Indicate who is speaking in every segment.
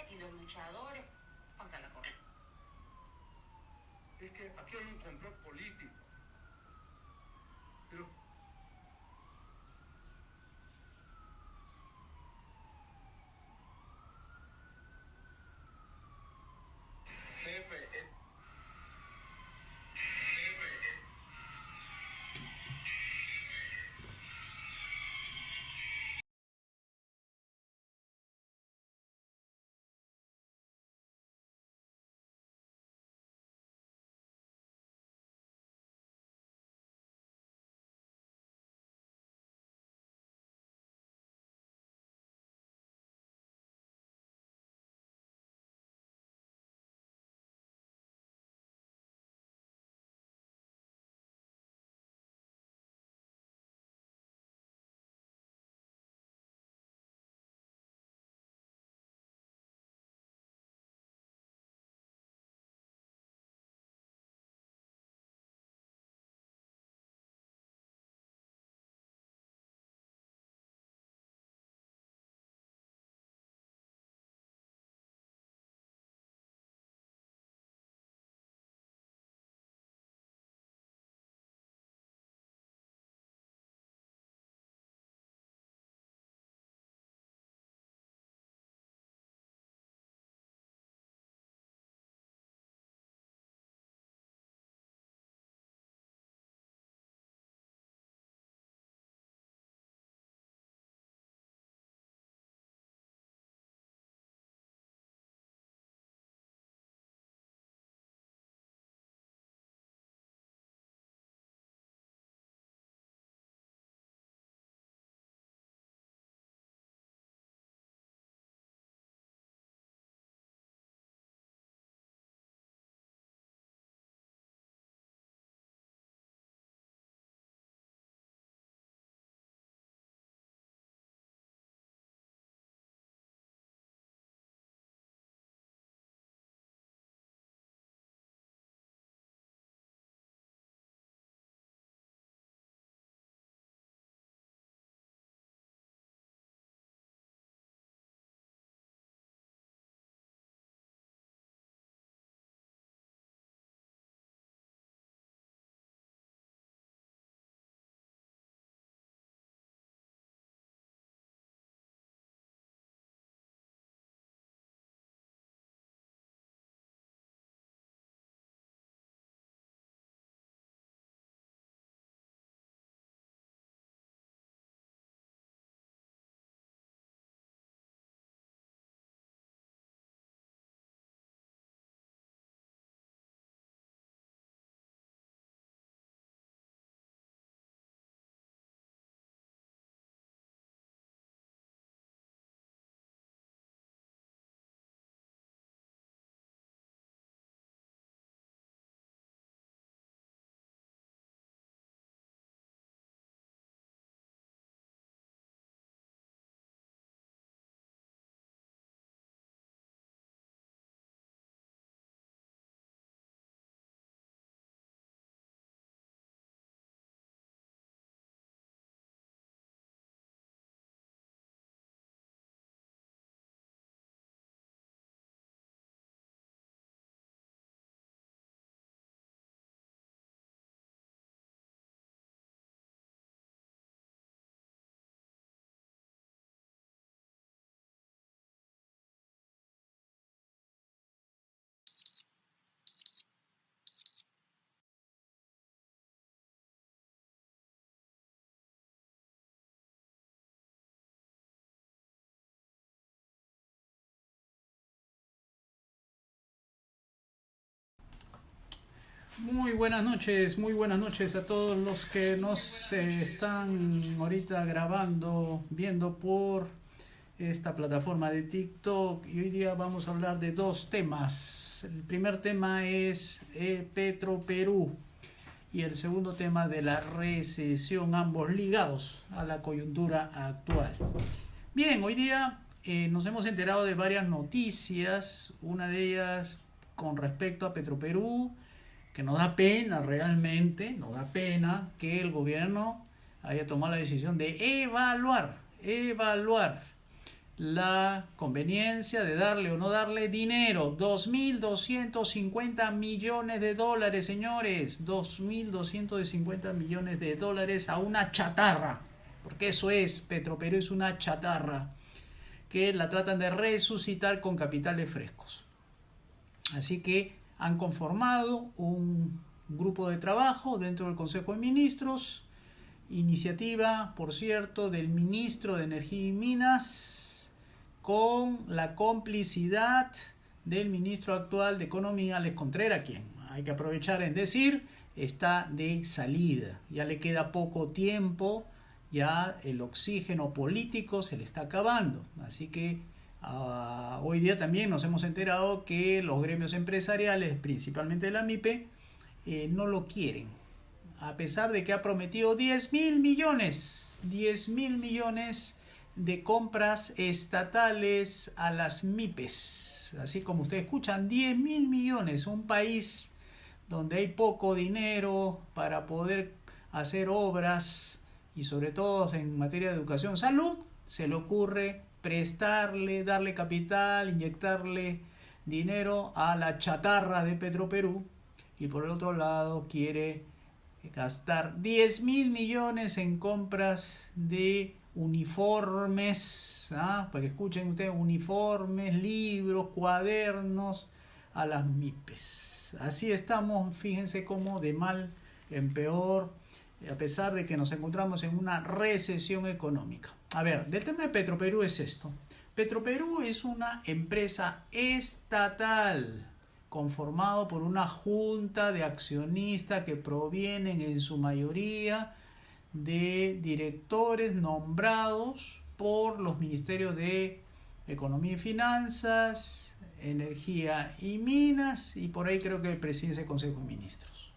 Speaker 1: y los luchadores contra la corrupción.
Speaker 2: Es que aquí hay un complot político. Pero
Speaker 3: muy buenas noches a todos los que nos están ahorita grabando, viendo por esta plataforma de TikTok. Y hoy día vamos a hablar de dos temas. El primer tema es Petro-Perú y el segundo tema de la recesión, ambos ligados a la coyuntura actual. Bien, hoy día nos hemos enterado de varias noticias, una de ellas con respecto a Petroperú, que nos da pena realmente, nos da pena que el gobierno haya tomado la decisión de evaluar la conveniencia de darle o no darle dinero. 2.250 millones de dólares, señores. 2.250 millones de dólares a una chatarra. Porque eso es, Petroperú es una chatarra que la tratan de resucitar con capitales frescos. Así que han conformado un grupo de trabajo dentro del Consejo de Ministros, iniciativa, por cierto, del ministro de Energía y Minas, con la complicidad del ministro actual de Economía, Alex Contreras, quien, hay que aprovechar en decir, está de salida. Ya le queda poco tiempo, ya el oxígeno político se le está acabando. Así que hoy día también nos hemos enterado que los gremios empresariales, principalmente la MIPE, no lo quieren. A pesar de que ha prometido 10.000 millones de compras estatales a las MIPES. Así como ustedes escuchan, 10.000 millones. Un país donde hay poco dinero para poder hacer obras y sobre todo en materia de educación, salud, se le ocurre prestarle, darle capital, inyectarle dinero a la chatarra de Petroperú, y por el otro lado quiere gastar 10.000 millones en compras de uniformes, para que escuchen ustedes, uniformes, libros, cuadernos a las MIPES. Así estamos, fíjense cómo de mal en peor, a pesar de que nos encontramos en una recesión económica. A ver, del tema de Petroperú es esto. Petroperú es una empresa estatal conformado por una junta de accionistas que provienen en su mayoría de directores nombrados por los ministerios de Economía y Finanzas, Energía y Minas, y por ahí creo que el presidente del Consejo de Ministros.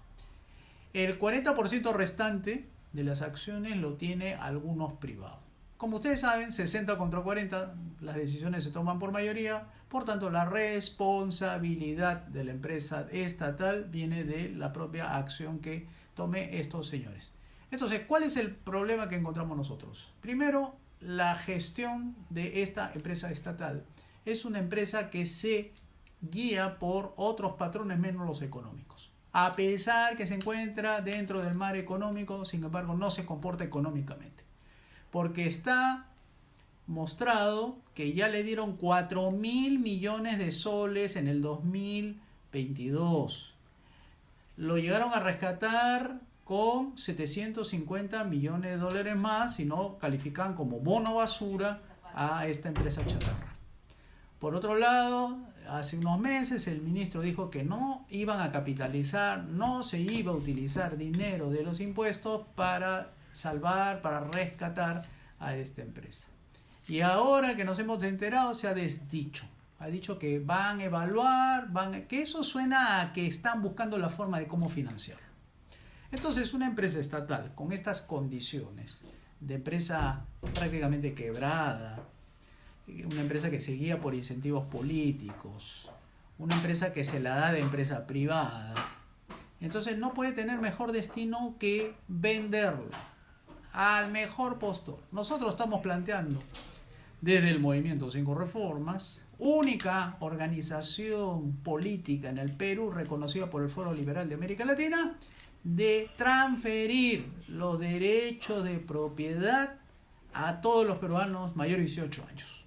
Speaker 3: El 40% restante de las acciones lo tiene algunos privados. Como ustedes saben, 60 contra 40, las decisiones se toman por mayoría, por tanto la responsabilidad de la empresa estatal viene de la propia acción que tome estos señores. Entonces, ¿cuál es el problema que encontramos nosotros? Primero, la gestión de esta empresa estatal es una empresa que se guía por otros patrones menos los económicos. A pesar que se encuentra dentro del mar económico, sin embargo, no se comporta económicamente. Porque está mostrado que ya le dieron 4.000 millones de soles en el 2022. Lo llegaron a rescatar con 750 millones de dólares más y no califican como bono basura a esta empresa chatarra. Por otro lado, hace unos meses el ministro dijo que no iban a capitalizar, no se iba a utilizar dinero de los impuestos para salvar, para rescatar a esta empresa. Y ahora que nos hemos enterado se ha desdicho. Ha dicho que van a evaluar, que eso suena a que están buscando la forma de cómo financiarlo. Entonces, una empresa estatal con estas condiciones, de empresa prácticamente quebrada, una empresa que se guía por incentivos políticos, una empresa que se la da de empresa privada, entonces no puede tener mejor destino que venderla al mejor postor. Nosotros estamos planteando desde el Movimiento 5 Reformas, única organización política en el Perú reconocida por el Foro Liberal de América Latina, de transferir los derechos de propiedad a todos los peruanos mayores de 18 años,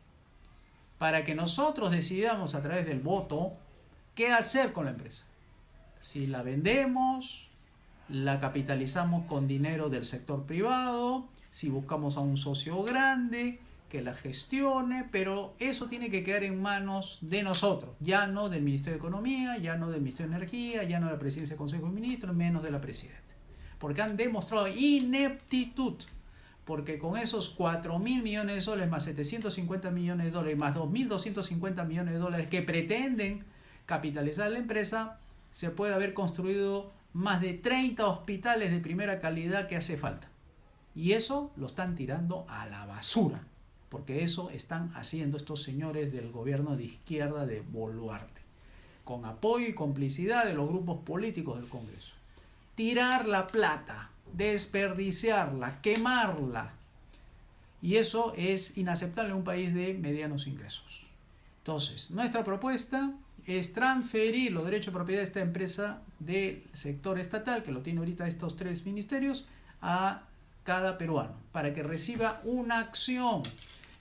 Speaker 3: para que nosotros decidamos a través del voto qué hacer con la empresa. Si la vendemos, la capitalizamos con dinero del sector privado, si buscamos a un socio grande que la gestione, pero eso tiene que quedar en manos de nosotros, ya no del Ministerio de Economía, ya no del Ministerio de Energía, ya no de la Presidencia del Consejo de Ministros, menos de la Presidenta. Porque han demostrado ineptitud, porque con esos 4.000 millones de soles más 750 millones de dólares más 2.250 millones de dólares que pretenden capitalizar la empresa, se puede haber construido más de 30 hospitales de primera calidad que hace falta. Y eso lo están tirando a la basura, porque eso están haciendo estos señores del gobierno de izquierda de Boluarte, con apoyo y complicidad de los grupos políticos del Congreso. Tirar la plata, desperdiciarla, quemarla Y eso es inaceptable en un país de medianos ingresos. Entonces, nuestra propuesta es transferir los derechos de propiedad de esta empresa del sector estatal, que lo tiene ahorita estos 3 ministerios, a cada peruano, para que reciba una acción.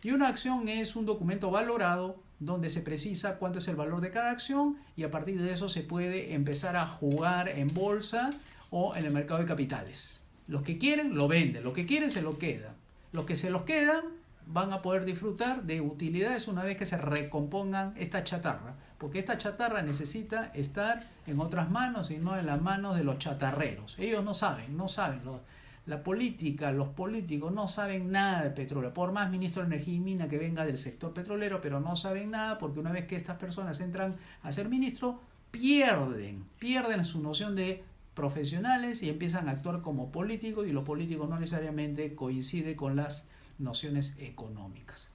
Speaker 3: Y una acción es un documento valorado donde se precisa cuánto es el valor de cada acción y a partir de eso se puede empezar a jugar en bolsa o en el mercado de capitales. Los que quieren lo venden, los que quieren se lo quedan. Los que se los quedan van a poder disfrutar de utilidades una vez que se recompongan esta chatarra, porque esta chatarra necesita estar en otras manos y no en las manos de los chatarreros. Ellos no saben, la política, los políticos no saben nada de petróleo, por más ministro de Energía y Mina que venga del sector petrolero, pero no saben nada porque una vez que estas personas entran a ser ministro, pierden su noción de profesionales y empiezan a actuar como políticos, y lo político no necesariamente coincide con las nociones económicas.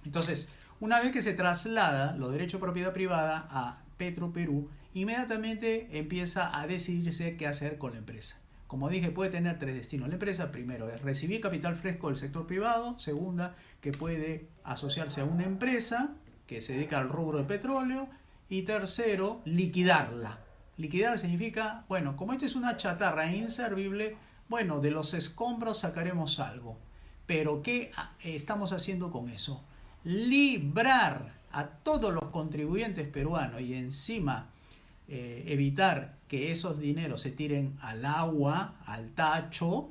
Speaker 3: Entonces, una vez que se traslada los derechos de propiedad privada a Petroperú, inmediatamente empieza a decidirse qué hacer con la empresa. Como dije, puede tener 3 destinos la empresa. Primero es recibir capital fresco del sector privado. Segunda, que puede asociarse a una empresa que se dedica al rubro de petróleo. Y tercero, liquidarla. Liquidar significa, bueno, como esto es una chatarra inservible, bueno, de los escombros sacaremos algo. Pero ¿qué estamos haciendo con eso? Librar a todos los contribuyentes peruanos y encima evitar que esos dineros se tiren al agua, al tacho,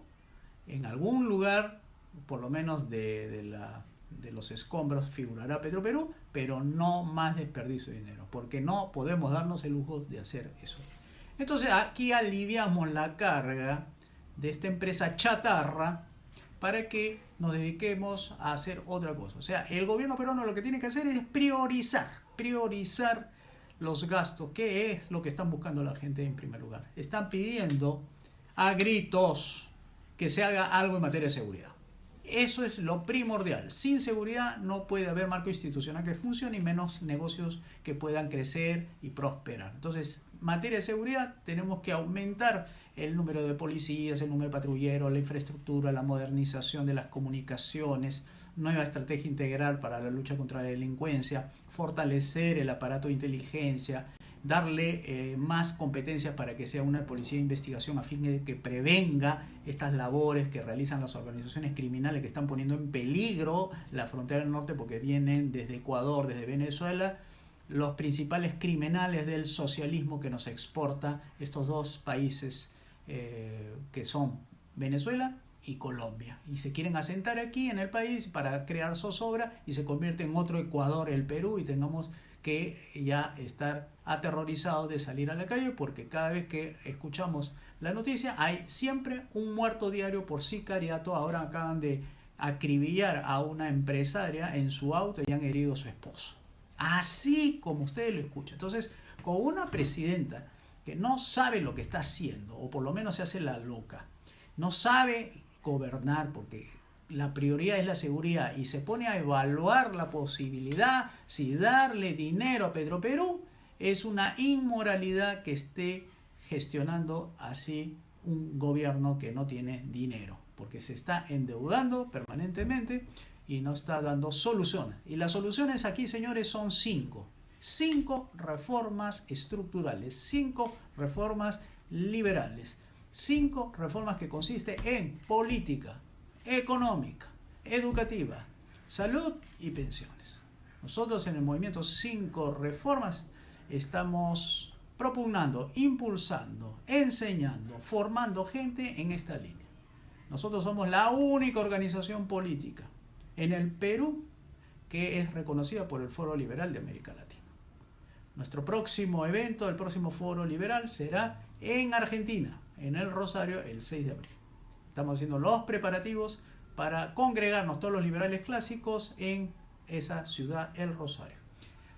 Speaker 3: en algún lugar, por lo menos de los escombros figurará Petroperú, pero no más desperdicio de dinero, porque no podemos darnos el lujo de hacer eso. Entonces aquí aliviamos la carga de esta empresa chatarra para que nos dediquemos a hacer otra cosa. O sea, el gobierno peruano lo que tiene que hacer es priorizar los gastos. ¿Qué es lo que están buscando la gente en primer lugar? Están pidiendo a gritos que se haga algo en materia de seguridad. Eso es lo primordial. Sin seguridad no puede haber marco institucional que funcione y menos negocios que puedan crecer y prosperar. Entonces, en materia de seguridad tenemos que aumentar el número de policías, el número de patrulleros, la infraestructura, la modernización de las comunicaciones, nueva estrategia integral para la lucha contra la delincuencia, fortalecer el aparato de inteligencia, darle más competencias para que sea una policía de investigación a fin de que prevenga estas labores que realizan las organizaciones criminales que están poniendo en peligro la frontera del norte porque vienen desde Ecuador, desde Venezuela, los principales criminales del socialismo que nos exporta estos 2 países que son Venezuela y Colombia, y se quieren asentar aquí en el país para crear zozobra y se convierte en otro Ecuador, el Perú, y tengamos que ya estar aterrorizados de salir a la calle porque cada vez que escuchamos la noticia hay siempre un muerto diario por sicariato. Ahora acaban de acribillar a una empresaria en su auto y han herido a su esposo, así como ustedes lo escuchan. Entonces, con una presidenta que no sabe lo que está haciendo, o por lo menos se hace la loca, no sabe gobernar porque la prioridad es la seguridad y se pone a evaluar la posibilidad si darle dinero a Petroperú, es una inmoralidad que esté gestionando así un gobierno que no tiene dinero, porque se está endeudando permanentemente y no está dando soluciones. Y las soluciones aquí, señores, son 5 reformas estructurales, 5 reformas liberales, 5 reformas que consisten en política económica, educativa, salud y pensiones. Nosotros en el movimiento 5 reformas estamos propugnando, impulsando, enseñando, formando gente en esta línea. Nosotros somos la única organización política en el Perú que es reconocida por el Foro Liberal de América Latina. Nuestro próximo evento, el próximo Foro Liberal, será en Argentina, en el Rosario, el 6 de abril. Estamos haciendo los preparativos para congregarnos todos los liberales clásicos en esa ciudad, el Rosario.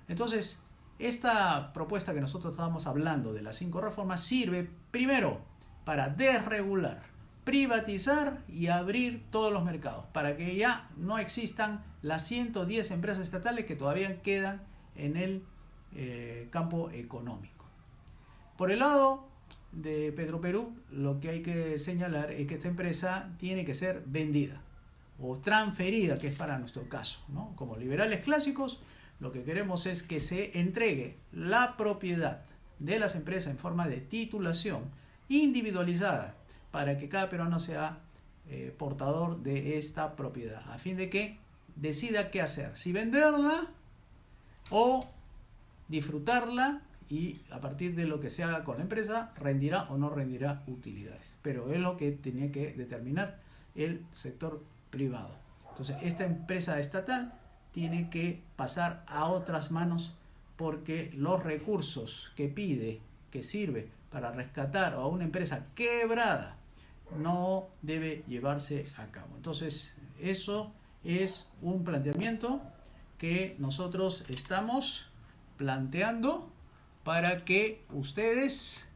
Speaker 3: Entonces, esta propuesta que nosotros estábamos hablando de las 5 reformas sirve primero para desregular, privatizar y abrir todos los mercados, para que ya no existan las 110 empresas estatales que todavía quedan en el campo económico. Por el lado de Petroperú, lo que hay que señalar es que esta empresa tiene que ser vendida. o transferida, que es para nuestro caso, ¿no? Como liberales clásicos, lo que queremos es que se entregue la propiedad de las empresas en forma de titulación individualizada para que cada peruano sea portador de esta propiedad, a fin de que decida qué hacer, si venderla o disfrutarla, y a partir de lo que se haga con la empresa rendirá o no rendirá utilidades. Pero es lo que tenía que determinar el sector privado. Entonces esta empresa estatal tiene que pasar a otras manos, porque los recursos que pide, que sirve para rescatar a una empresa quebrada, no debe llevarse a cabo. Entonces eso es un planteamiento que nosotros estamos planteando para que ustedes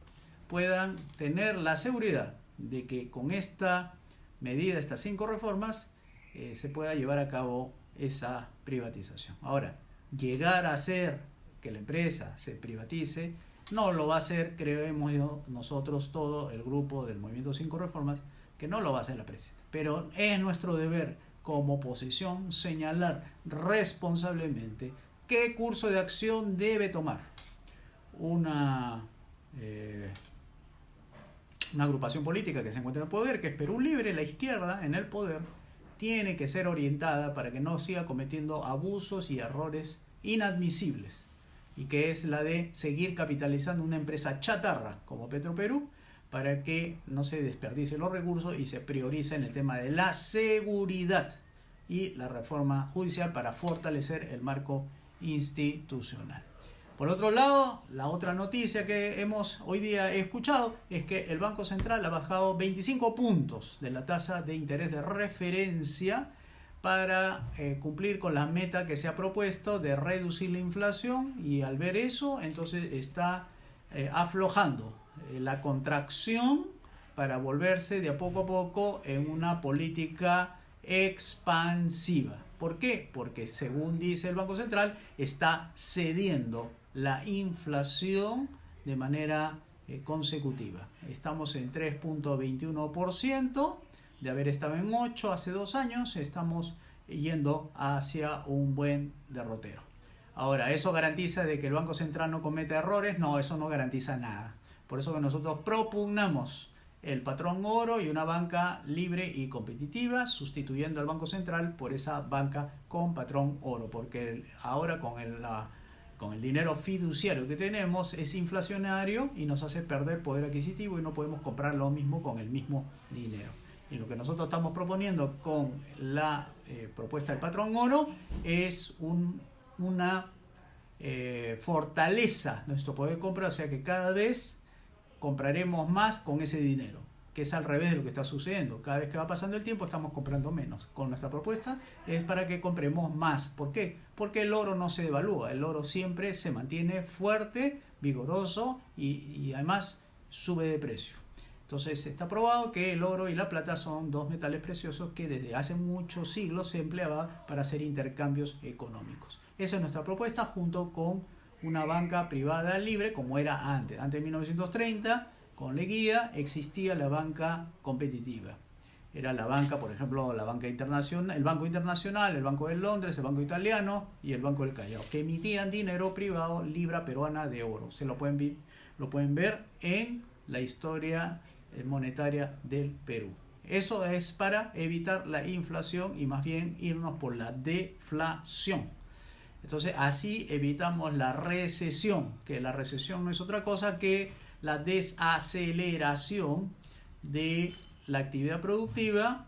Speaker 3: puedan tener la seguridad de que con esta medida, estas 5 reformas, se pueda llevar a cabo esa privatización. Ahora, llegar a hacer que la empresa se privatice, no lo va a hacer, creemos nosotros, todo el grupo del Movimiento 5 Reformas, que no lo va a hacer la presidenta. Pero es nuestro deber como oposición señalar responsablemente qué curso de acción debe tomar una agrupación política que se encuentra en el poder, que es Perú Libre. La izquierda en el poder tiene que ser orientada para que no siga cometiendo abusos y errores inadmisibles, y que es la de seguir capitalizando una empresa chatarra como Petroperú, para que no se desperdicien los recursos y se priorice en el tema de la seguridad y la reforma judicial para fortalecer el marco institucional. Por otro lado, la otra noticia que hemos hoy día escuchado es que el Banco Central ha bajado 25 puntos de la tasa de interés de referencia para cumplir con la meta que se ha propuesto de reducir la inflación, y al ver eso, entonces está aflojando la contracción para volverse de a poco en una política expansiva. ¿Por qué? Porque según dice el Banco Central, está cediendo la inflación de manera consecutiva. Estamos en 3.21%, de haber estado en 8 hace 2 años, estamos yendo hacia un buen derrotero. Ahora, ¿eso garantiza de que el Banco Central no cometa errores? No, eso no garantiza nada. Por eso que nosotros propugnamos el patrón oro y una banca libre y competitiva, sustituyendo al Banco Central por esa banca con patrón oro, porque ahora con el dinero fiduciario que tenemos es inflacionario y nos hace perder poder adquisitivo y no podemos comprar lo mismo con el mismo dinero. Y lo que nosotros estamos proponiendo con la propuesta del patrón oro es una fortaleza nuestro poder de compra, o sea que cada vez compraremos más con ese dinero, que es al revés de lo que está sucediendo. Cada vez que va pasando el tiempo estamos comprando menos. Con nuestra propuesta es para que compremos más. ¿Por qué? Porque el oro no se devalúa, el oro siempre se mantiene fuerte, vigoroso y además sube de precio. Entonces está probado que el oro y la plata son 2 metales preciosos que desde hace muchos siglos se empleaban para hacer intercambios económicos. Esa es nuestra propuesta, junto con una banca privada libre como era antes. Antes de 1930, con Leguía, existía la banca competitiva. Era la banca, por ejemplo, la banca internacional, el Banco Internacional, el Banco de Londres, el Banco Italiano y el Banco del Callao, que emitían dinero privado, libra peruana de oro. Se lo pueden ver en la historia monetaria del Perú. Eso es para evitar la inflación y más bien irnos por la deflación. Entonces así evitamos la recesión, que la recesión no es otra cosa que la desaceleración de la actividad productiva,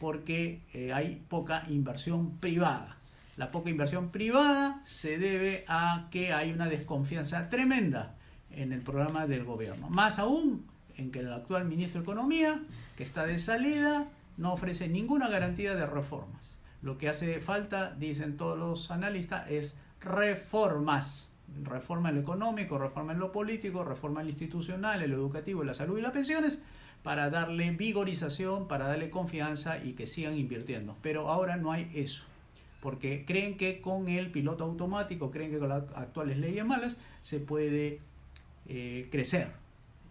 Speaker 3: porque hay poca inversión privada. La poca inversión privada se debe a que hay una desconfianza tremenda en el programa del gobierno. Más aún en que el actual ministro de Economía, que está de salida, no ofrece ninguna garantía de reformas. Lo que hace falta, dicen todos los analistas, es reformas. Reforma en lo económico, reforma en lo político, reforma en lo institucional, en lo educativo, en la salud y las pensiones, para darle vigorización, para darle confianza y que sigan invirtiendo. Pero ahora no hay eso, porque creen que con el piloto automático, creen que con las actuales leyes malas se puede crecer.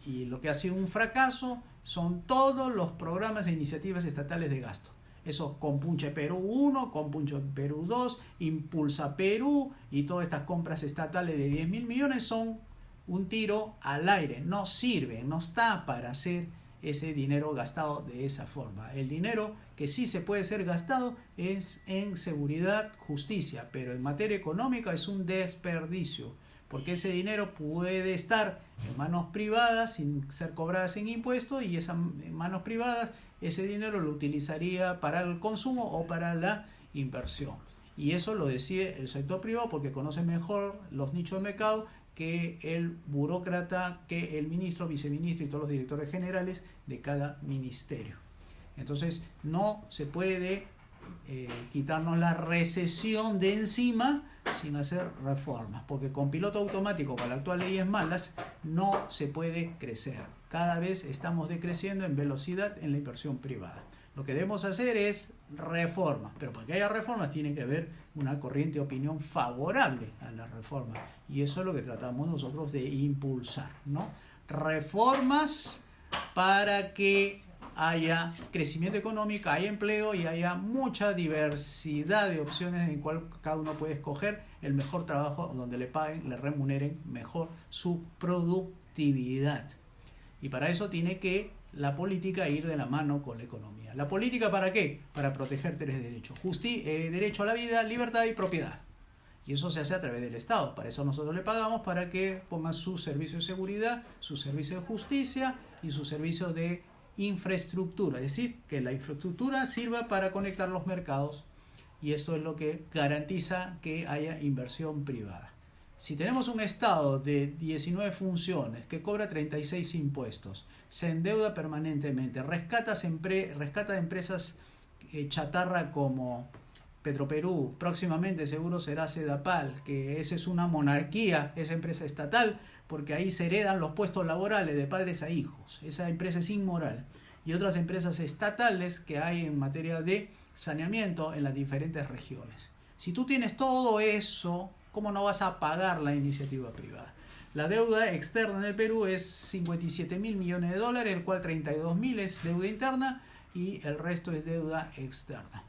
Speaker 3: Y lo que ha sido un fracaso son todos los programas e iniciativas estatales de gasto. Eso Compunche Perú 1, Compunche Perú 2, Impulsa Perú y todas estas compras estatales de 10.000 millones son un tiro al aire, no sirve, no está para hacer ese dinero gastado de esa forma. El dinero que sí se puede ser gastado es en seguridad, justicia, pero en materia económica es un desperdicio, porque ese dinero puede estar en manos privadas sin ser cobradas en impuestos y esas manos privadas ese dinero lo utilizaría para el consumo o para la inversión. Y eso lo decide el sector privado porque conoce mejor los nichos de mercado que el burócrata, que el ministro, viceministro y todos los directores generales de cada ministerio. Entonces no se puede quitarnos la recesión de encima sin hacer reformas, porque con piloto automático, con las actuales leyes malas, no se puede crecer. Cada vez estamos decreciendo en velocidad en la inversión privada. Lo que debemos hacer es reformas, pero para que haya reformas tiene que haber una corriente de opinión favorable a las reformas, y eso es lo que tratamos nosotros de impulsar, ¿no? Reformas para que haya crecimiento económico, haya empleo y haya mucha diversidad de opciones en cual cada uno puede escoger el mejor trabajo donde le paguen, le remuneren mejor su productividad. Y para eso tiene que la política ir de la mano con la economía. ¿La política para qué? Para proteger tres derechos. Derecho a la vida, libertad y propiedad. Y eso se hace a través del Estado. Para eso nosotros le pagamos para que pongan su servicio de seguridad, su servicio de justicia y su servicio de infraestructura. Es decir, que la infraestructura sirva para conectar los mercados, y esto es lo que garantiza que haya inversión privada. Si tenemos un Estado de 19 funciones que cobra 36 impuestos, se endeuda permanentemente, rescata empresas chatarra como Petroperú, próximamente seguro será Sedapal, que esa es una monarquía, esa empresa estatal, porque ahí se heredan los puestos laborales de padres a hijos. Esa empresa es inmoral. Y otras empresas estatales que hay en materia de saneamiento en las diferentes regiones. Si tú tienes todo eso, ¿cómo no vas a pagar la iniciativa privada? La deuda externa en el Perú es 57.000 millones de dólares, el cual 32.000 es deuda interna y el resto es deuda externa.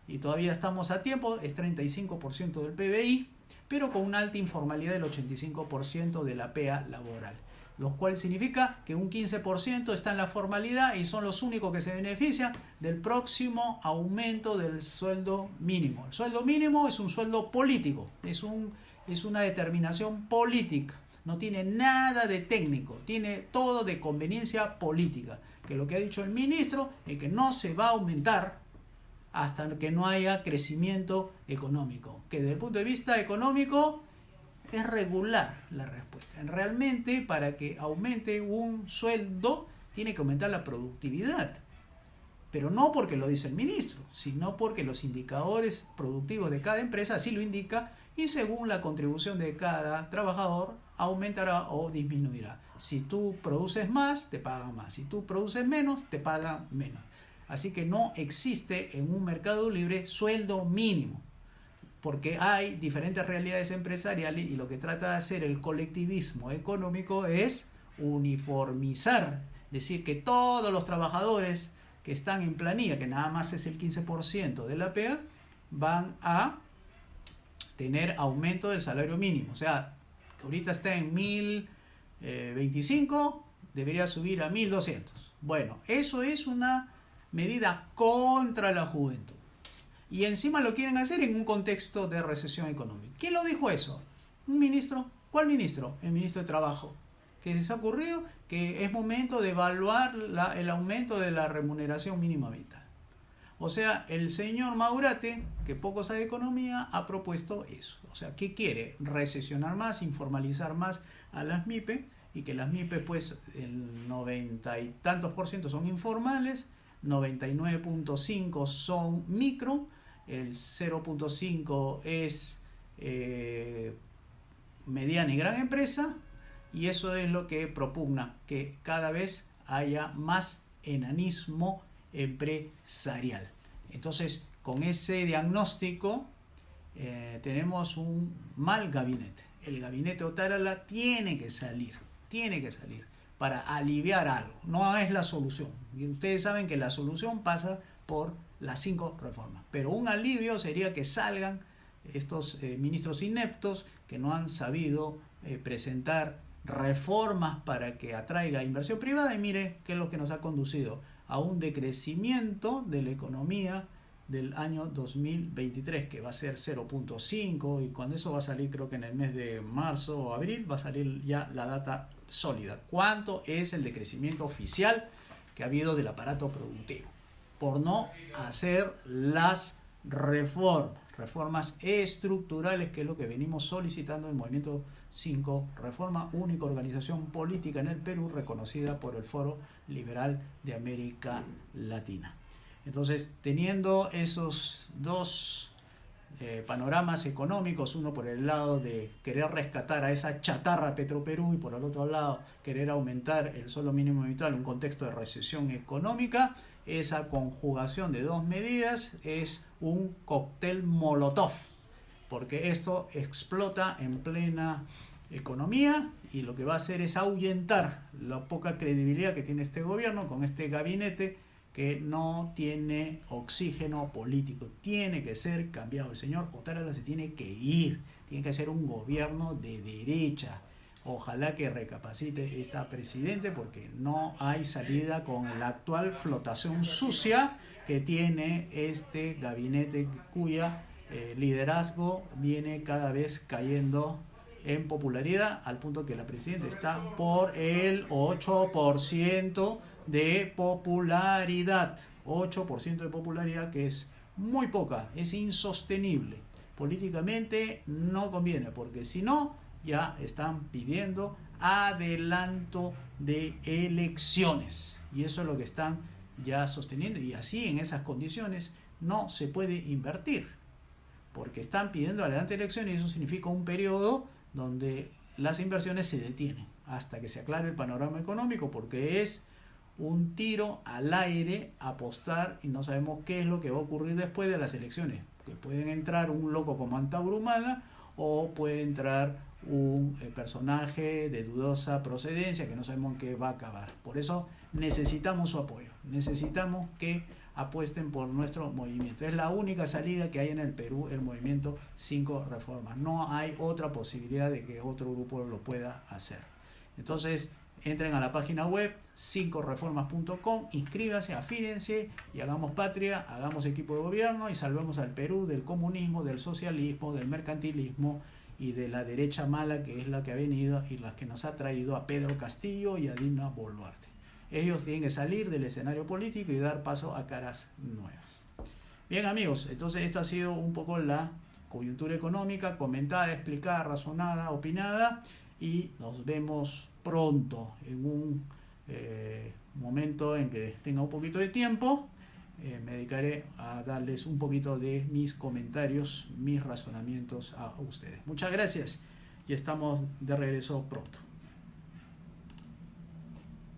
Speaker 3: Y todavía estamos a tiempo, es 35% del PBI, pero con una alta informalidad del 85% de la PEA laboral, lo cual significa que un 15% está en la formalidad y son los únicos que se benefician del próximo aumento del sueldo mínimo. El sueldo mínimo es un sueldo político, es una determinación política, no tiene nada de técnico, tiene todo de conveniencia política, que lo que ha dicho el ministro es que no se va a aumentar hasta que no haya crecimiento económico, que desde el punto de vista económico es regular la respuesta. Realmente, para que aumente un sueldo, tiene que aumentar la productividad, pero no porque lo dice el ministro, sino porque los indicadores productivos de cada empresa así lo indica, y según la contribución de cada trabajador aumentará o disminuirá. Si tú produces más, te pagan más. Si tú produces menos, te pagan menos. Así que no existe en un mercado libre sueldo mínimo, porque hay diferentes realidades empresariales, y lo que trata de hacer el colectivismo económico es uniformizar, decir que todos los trabajadores que están en planilla, que nada más es el 15% de la PEA, van a tener aumento del salario mínimo. O sea, que ahorita está en 1.025, debería subir a 1.200. Bueno, eso es una medida contra la juventud. Y encima lo quieren hacer en un contexto de recesión económica. ¿Quién lo dijo eso? ¿Un ministro? ¿Cuál ministro? El ministro de Trabajo. Que les ha ocurrido que es momento de evaluar el aumento de la remuneración mínima vital. O sea, el señor Maurate, que poco sabe de economía, ha propuesto eso. O sea, ¿qué quiere? Recesionar más, informalizar más a las MIPE, y que las MIPE, pues, el 90 y tantos % son informales, 99.5 son micro, el 0.5 es mediana y gran empresa, y eso es lo que propugna, que cada vez haya más enanismo empresarial. Entonces, con ese diagnóstico tenemos un mal gabinete. El gabinete Otárola tiene que salir para aliviar algo. No es la solución. Y ustedes saben que la solución pasa por las 5 reformas. Pero un alivio sería que salgan estos ministros ineptos que no han sabido presentar reformas para que atraiga inversión privada, y mire qué es lo que nos ha conducido a un decrecimiento de la economía del año 2023, que va a ser 0.5, y cuando eso va a salir, creo que en el mes de marzo o abril, va a salir ya la data sólida. ¿Cuánto es el decrecimiento oficial que ha habido del aparato productivo? Por no hacer las reformas estructurales, que es lo que venimos solicitando en el Movimiento 5 Reforma, única organización política en el Perú reconocida por el Foro Liberal de América Latina. Entonces, teniendo esos dos panoramas económicos, uno por el lado de querer rescatar a esa chatarra Petroperú y por el otro lado querer aumentar el sueldo mínimo vital en un contexto de recesión económica, esa conjugación de dos medidas es un cóctel molotov, porque esto explota en plena economía y lo que va a hacer es ahuyentar la poca credibilidad que tiene este gobierno con este gabinete que no tiene oxígeno político. Tiene que ser cambiado. El señor Otárola se tiene que ir. Tiene que ser un gobierno de derecha. Ojalá que recapacite esta presidente, porque no hay salida con la actual flotación sucia que tiene este gabinete, cuya liderazgo viene cada vez cayendo en popularidad, al punto que la presidenta está por el 8% de popularidad. 8% de popularidad, que es muy poca, es insostenible. Políticamente no conviene, porque si no, ya están pidiendo adelanto de elecciones. Y eso es lo que están ya sosteniendo. Y así, en esas condiciones, no se puede invertir, porque están pidiendo adelanto de elecciones, y eso significa un periodo donde las inversiones se detienen hasta que se aclare el panorama económico, porque es un tiro al aire apostar y no sabemos qué es lo que va a ocurrir después de las elecciones, que pueden entrar un loco como Antauro Humala o puede entrar un personaje de dudosa procedencia que no sabemos en qué va a acabar. Por eso necesitamos su apoyo, necesitamos que apuesten por nuestro movimiento. Es la única salida que hay en el Perú, el Movimiento 5 Reformas. No hay otra posibilidad de que otro grupo lo pueda hacer. Entonces, entren a la página web 5reformas.com, inscríbanse, afílense y hagamos patria, hagamos equipo de gobierno y salvemos al Perú del comunismo, del socialismo, del mercantilismo y de la derecha mala, que es la que ha venido y la que nos ha traído a Pedro Castillo y a Dina Boluarte. Ellos tienen que salir del escenario político y dar paso a caras nuevas. Bien, amigos, entonces esto ha sido un poco la coyuntura económica, comentada, explicada, razonada, opinada, y nos vemos pronto en un momento en que tenga un poquito de tiempo. Me dedicaré a darles un poquito de mis comentarios, mis razonamientos a ustedes. Muchas gracias y estamos de regreso pronto.